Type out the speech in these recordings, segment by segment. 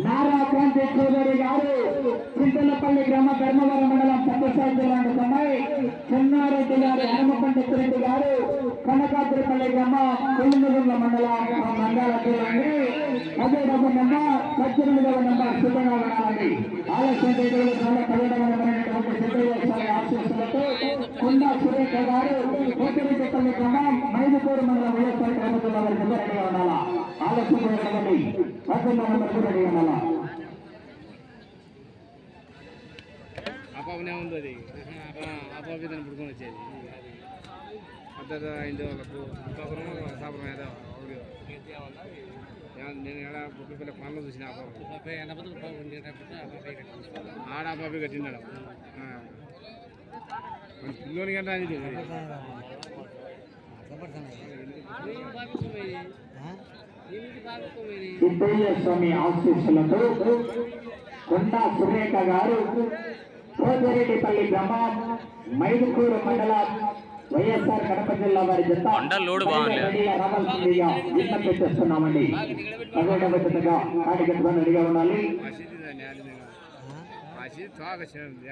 నారా క్రాంతి చౌదరి గారు చింతలపల్లి గ్రామ ధర్మవరం మండలం సత్యసాయి జిల్లా సమ్మాయి చెన్నారెడ్డి గారు హనుమకొండ రెడ్డి గారు కనకాద్రిపల్లి గ్రామ కొల్లిమూల మండలం నంద్యాల జిల్లా అదే నెంబర్ 18వ నెంబర్ సిద్ధంగా ఉండాలండి. ఆలస్యం చేయడం చాలా పర్యటనమైనటువంటి సిద్ధేశ్వరి ఆశీస్సులతో కొండా సురేఖ గారు కోటిరెడ్డిపల్లి గ్రామం మైదుకూరు మండలం వైఎస్ఆర్ ప్రభుత్వం వారి రెడీగా ఉండాలా. ఆలస్యం చేయడండి 18వ నెంబర్ రెడీగా ఉండాలా. అపాపనే ఉంది అది అపాపి దాన్ని పుడుకొని వచ్చేది అద్దరు అయింది వాళ్ళకు సాపరం ఏదో నేను ఎలా పిల్లల పనులు చూసిన ఆడ అపాపి కట్టినాడు పిల్లోని గంట అది సిద్ధయ్య స్వామి ఆశీస్సులతో కొండా సురేఖ గారు కోటిరెడ్డిపల్లి గ్రామం మైదుకూరు మండలం వైఎస్ఆర్ కడప జిల్లా వారి జత రావాల్సిందిగా విజ్ఞప్తి చేస్తున్నామండి. అదేవిధంగా ఆడిగట్టుకొని రెడీగా ఉండాలి.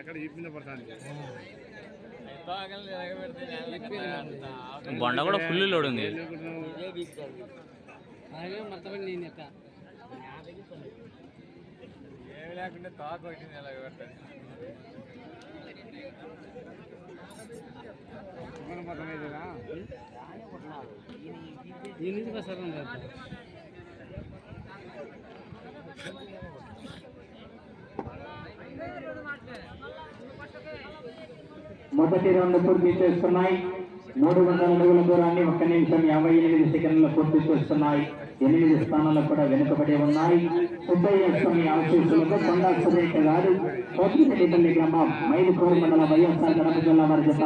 ఎక్కడ చెప్పిందో పడుతుంది బండ కూడా ఫుల్ లోడ్ ఉంది. ఏమి లేకుండా తాక వచ్చింది ఎలా పెడతాను మొదటి 2 పూర్తి చేస్తున్నాయి. 300 అడుగుల దూరాన్ని 1 నిమిషం 58 సెకండ్లు పూర్తి చేస్తున్నాయి. 8 స్థానాలు కూడా వెనుకబడి ఉన్నాయి. సిద్ధయ్య స్వామి ఆశీస్సులతో కొండా సురేఖ గారు కోటిరెడ్డిపల్లి గ్రామం మైదుకూరు మండలం వైఎస్ఆర్ కడప జిల్లా వారి జత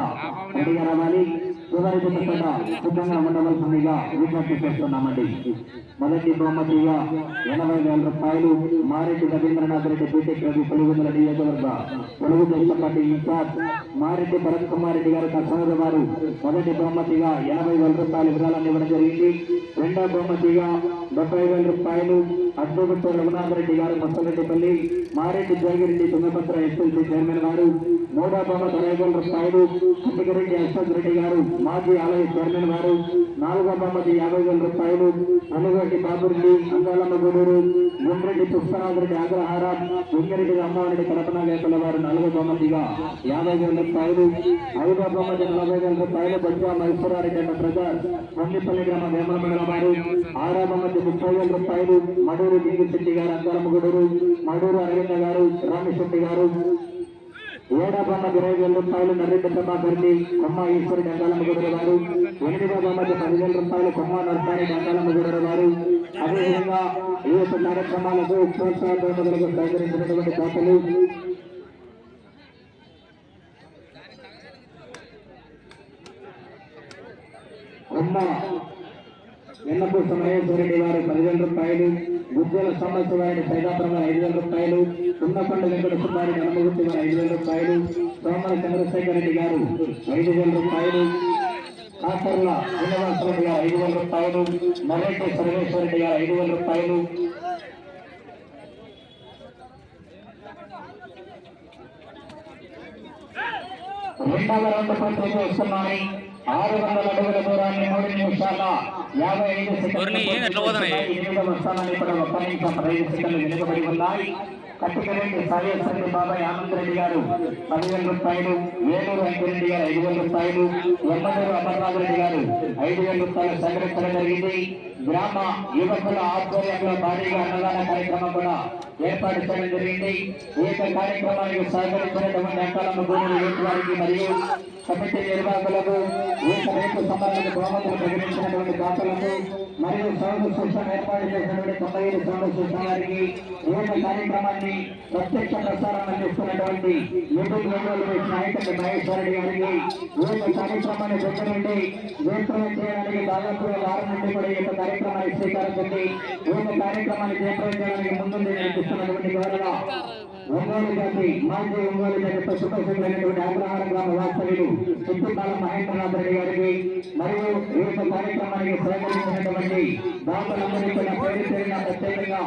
రెడీగా రావాలి. చివరి జత కూడా సిద్ధంగా ఉండవలసిందిగా విజ్ఞప్తి చేస్తున్నామండి. మొదటి బహుమతిగా 80,000 రూపాయలు మారెడ్డి రవీంద్రనాథ్ రెడ్డి బీటెక్ రవి పొలుగుందల నియోజకవర్గ తెలుగుదేశం పార్టీ ఇన్ఛార్జ్ మారెడ్డి భరత్ కుమార్ రెడ్డి గారు కర్నూలు వారు మొదటి బహుమతిగా 80,000 రూపాయలు విరాళాన్ని ఇవ్వడం జరిగింది. రెండవ బహుమతిగా 70,000 రూపాయలు అడ్డుగుట్టు రఘునాథ్ రెడ్డి గారు మస్తరెడ్డిపల్లి మారెడ్డి జోగిరెడ్డి తుంగభద్ర ఎస్ఎల్సీ చైర్మన్ గారు. మూడవ బహుమతి 50,000 రూపాయలు అంటికరెడ్డి అశ్వత్ రెడ్డి గారు మాజీ ఆలయ చైర్మన్ గారు. నాలుగవ బహుమతి 50,000 రూపాయలు అనుగోటి బాబురెడ్డి అంగాలమ్మ గూడూరు గుండ్రెడ్డి పుష్పనాథ్ రెడ్డి ఆగ్రహారం వెంకరెడ్డి అమ్మారెడ్డి కడపన వేపల వారు 4వ బహుమతిగా 50,000 రూపాయలు. 5వ బహుమతి 40,000 రూపాయలు బొజ్జా మైసూరారెడ్డి అన్న ప్రజర్ పొంగిపల్లి గ్రామ వేమల మండల వారు. 6వ బహుమతి 30,000 రూపాయలు మడూరు దింగిశెట్టి గారు అంగాలమ్మ గూడూరు మడూరు అరవింద గారు రామశెట్టి గారు. 7వ బహుమతి 20,000 రూపాయలు నర్రెడ్డి ప్రభాకర్ని కొమ్మ ఈశ్వరుడి అంగాలమ్మ గూడూరు వారు. 8వ బహుమతి 10,000 రూపాయలు కొమ్మ నర్సారెడ్డి అంగాలమ్మ గూడూరు వారు. అదేవిధంగా ఈ కార్యక్రమాలకు ప్రోత్సాహకులకు సహకరించినటువంటి దాతలు కొమ్మ ఎన్నపూస మహేశ్వరరెడ్డి వారు 10,000 రూపాయలు. గుజ్జల సంవత్సరాన్ని సైదాపురం 5,000 రూపాయలు. ఉన్నకొండ వెంకట సుబ్బారెడ్డి అనుమగుర్తి వారు 5,000 రూపాయలు. సోమల చంద్రశేఖర్ రెడ్డి గారు 5,000 రూపాయలు. కాకర్ల శ్రీనివాసరెడ్డి గారు 5,000 రూపాయలు. నరేటి సర్వేశ్వరరెడ్డి గారు 5,000 రూపాయలు. రెండవ రౌండ్ పూర్తి చేస్తున్నాయి. 600 అడుగుల దూరాన్ని 3 నిమిషాల 55 సెకండ్లు 8వ స్థానాన్ని కూడా 1 నిమిషం 15 సెకండ్లు వెనుకబడి ఉన్నాయి. కట్టికరెడ్డి సాయేశ్వరెడ్డి బాబాయ్ ఆనందరెడ్డి గారు 10,000 రూపాయలు. ఏలూరు అంకిరెడ్డి గారు 5,000 రూపాయలు. ఎమ్మడూరు అమర్నాథ్ రెడ్డి గారు 5,000 రూపాయలు సంగ్రహించడం జరిగింది. గ్రామ యువకుల ఆధ్వర్యంలో భారీగా అన్నదాన కార్యక్రమం కూడా ఏర్పాటు చేయడం జరిగింది. ఈ కార్యక్రమానికి సహకరించినటువంటి అంకాలమ్మ గూడూరు యూత్ వారికి మరియు కమిటీ నిర్వాహకులకు రేపు సంబంధించిన బహుమతులు ప్రకటించినటువంటి దాతలకు మరియు సౌండ్ సిస్టమ్ ఏర్పాటు చేసినటువంటి 95 సౌండ్ సిస్టమ్ వారికి ఈ కార్యక్రమాన్ని ప్రత్యక్ష ప్రసారం అందిస్తున్నటువంటి యూట్యూబ్ వీడియోలు నాయకుడి మహేశ్వర రెడ్డి గారికి ఈ కార్యక్రమాన్ని దగ్గర నుండి జయప్రదం చేయడానికి దాదాపు వారం నుండి కూడా ఈ కార్యక్రమాన్ని స్వీకరించింది. ఈ కార్యక్రమాన్ని జయప్రదం చేయడానికి ముందుండి నడిపిస్తున్నటువంటి గౌరవ ఒంగోలు జాతి మాజీ ఒంగోలు జాతి సుప్రసిద్ధులైనటువంటి అగ్రహారం గ్రామ వాస్తవ్యులు చిట్టిపాల మహేంద్రనాథ్ రెడ్డి గారికి మరియు ఈ కార్యక్రమానికి సహకరించినటువంటి దాతలందరికీ కూడా పేరు పేరున ప్రత్యేకంగా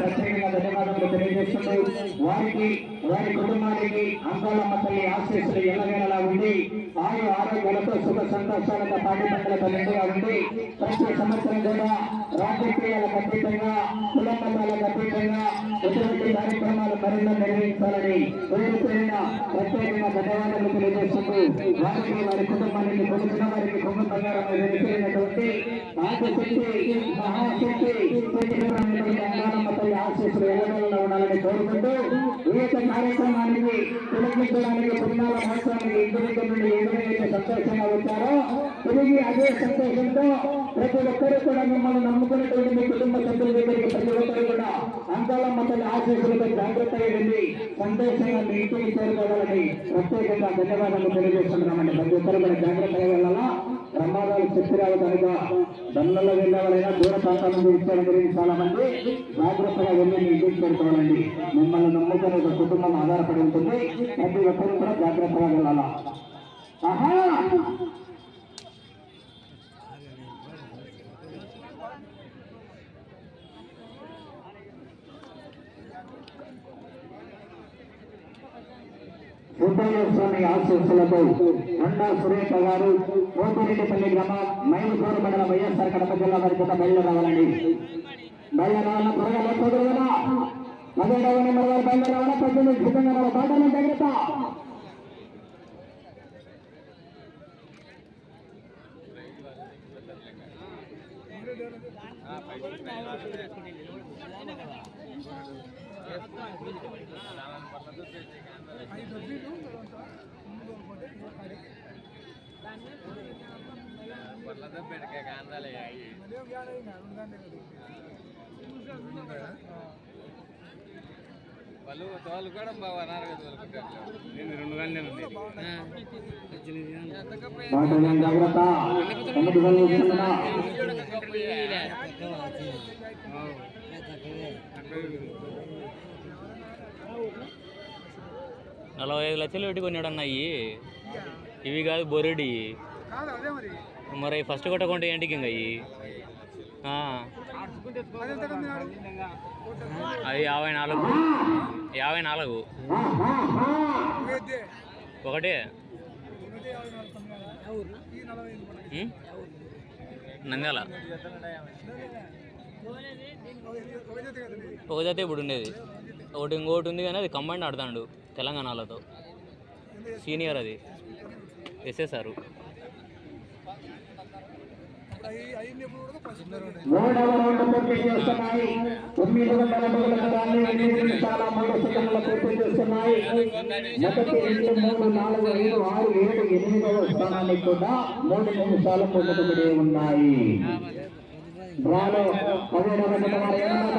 ప్రత్యేకంగా ధన్యవాదాలు తెలియజేస్తూ వారికి వారి కుటుంబానికి అంకాలమ్మ తల్లి ఆశీస్సులు ఎల్లవేళలా ఉండి ఆరోగ్యాలతో సుఖ సంతోషాలతో పాటి పంటలతో నిండుగా ఉండి ప్రతి సంవత్సరం కూడా రాజకీయాలకు అతీతంగా కుల మతాలకు అతీతంగా ఎటువంటి కార్యక్రమాలు మరింత నిర్వహించాలని పేరు పేరున ప్రత్యేకంగా ధన్యవాదాలు తెలియజేస్తూ వారికి వారి కుటుంబానికి కొలిసిన వారికి కొంగు బంగారం వెలిసినటువంటి ఆశశక్తి మహాశక్తి అంగారమ్మ తల్లి ఆశీస్సులు ఎల్లవేళలా ఉండాలని కోరుకుంటూ ఈ కార్యక్రమానికి తిలకించడానికి పుణ్యాల మహోత్సవానికి ఇంటి దగ్గర నుండి ఏదైతే సంతోషంగా వచ్చారో తిరిగి అదే సంతోషంతో ప్రతి ఒక్కరు కూడా మిమ్మల్ని నమ్ముకున్నటువంటి మీ కుటుంబ సభ్యుల దగ్గరికి ప్రతి ఒక్కరు కూడా అంకాలమ్మ తల్లి ఆశీస్సులతో జాగ్రత్తగా వెళ్ళి సంతోషంగా మీ ఇంటికి చేరుకోవాలని ప్రత్యేకంగా ధన్యవాదాలు తెలియజేస్తున్నామండి. ప్రతి ఒక్కరు కూడా జాగ్రత్తగా వెళ్ళాలా. ప్రమాదాలు చెప్పిరావు కనుక దండల్లో వెళ్ళేవారైనా దూర ప్రాంతాల నుంచి ఇచ్చారు గురించి చాలా మంది జాగ్రత్తగా వెళ్ళి మీ ఇంటికి చేరుకోవాలండి. మిమ్మల్ని నమ్ముకునే ఒక కుటుంబం ఆధారపడి ఉంటుంది. ప్రతి ఒక్కరు కూడా జాగ్రత్తగా వెళ్ళాలా. ఆహా సుబ్బయ్య స్వామి ఆశీస్సులతో కొండా సురేఖ గారు కోపిరెడ్డిపల్లి గ్రామం మైలుకూరు మండల వైఎస్ఆర్ కడప జిల్లా వారి చేత బయలుదేరావాలండి. బయలుదేరావాలన్న త్వరగా లేకపోతే కదా 17వ నెంబర్ వారు బయలుదేరావాలా. 18 సిద్ధంగా పాటలు జాగ్రత్త. వాళ్ళు కూడా బాగా నేను 2 గంటలు $45 లక్షలు పెట్టి కొన్నాడు అన్న. ఇవి కాదు బొరెడి. మరి ఫస్ట్ కొట్టకుంటే ఏంటికి ఇంకా అది 54 ఒకటే నంద్యాల ఒక జత ఇప్పుడు ఉండేది. ఒకటి ఇంకోటి ఉంది కానీ అది కంబైండ్ ఆడుతాడు తెలంగాణలతో. సీనియర్ అది ఎస్ఎస్ఆర్. మూడవ రౌండ్ పూర్తి చేస్తున్నాయి. 900 అడుగుల దూరాన్ని 8 నిమిషాల 3 సెకండ్ల పూర్తి చేస్తున్నాయి. మొదటి 2, 3, 4, 5, 6, 7, 8వ స్థానానికి కూడా 3 నిమిషాలు ముందుకు ఉన్నాయి. డ్రాలో 17వ నెంబర్ వారు ఏమన్నా